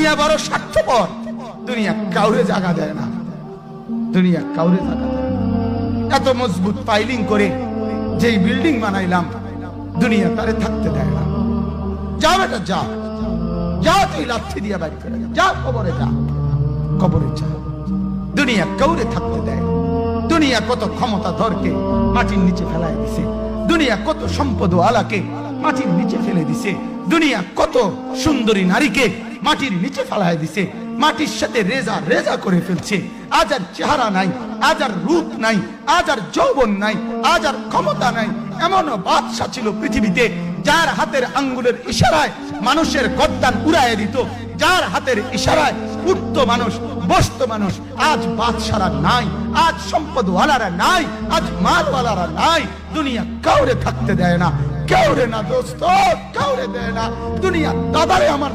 দুনিয়া বড় স্বার্থপর, দুনিয়া কাউরে জায়গা দেয় না, দুনিয়া কাউরে জায়গা দেয় না। এত মজবুত পাইলিং করে যেই বিল্ডিং বানাইলাম, দুনিয়া তারে থাকতে দেয় না। যা বেটা যা, যা তুই লাথি দিয়া বাড়ি করে যা, কবরে যা, কবরে যা। দুনিয়া কাউরে থাকতে দেয় না। দুনিয়া কত ক্ষমতা ধরকে মাটির নিচে ফেলায় দিছে, দুনিয়া কত সম্পদ আলাকে মাটির নিচে ফেলে দিছে, দুনিয়া কত সুন্দরী নারীকে মাটির নিচে ফেলায় দিছে, মাটির সাথে রেজা রেজা করে ফেলছে। আজ আর চেহারা নাই, আজ আর রূপ নাই, আজ আর যৌবন নাই, আজ আর ক্ষমতা নাই। এমন বাদশা ছিল পৃথিবীতে যার হাতের আঙ্গুলের ইশারায় মানুষের গর্দান উড়াইয়া দিত, যার হাতের ইশারায় উঠতো মানুষ, বসতো মানুষ। আজ বাদশারা নাই, আজ সম্পদওয়ালারা নাই, আজ মালওয়ালারা নাই। দুনিয়া কাউরে থাকতে দেয় না, কাউরে না দোস্ত, কাউরে দেয় না। দুনিয়া দাদারে আমার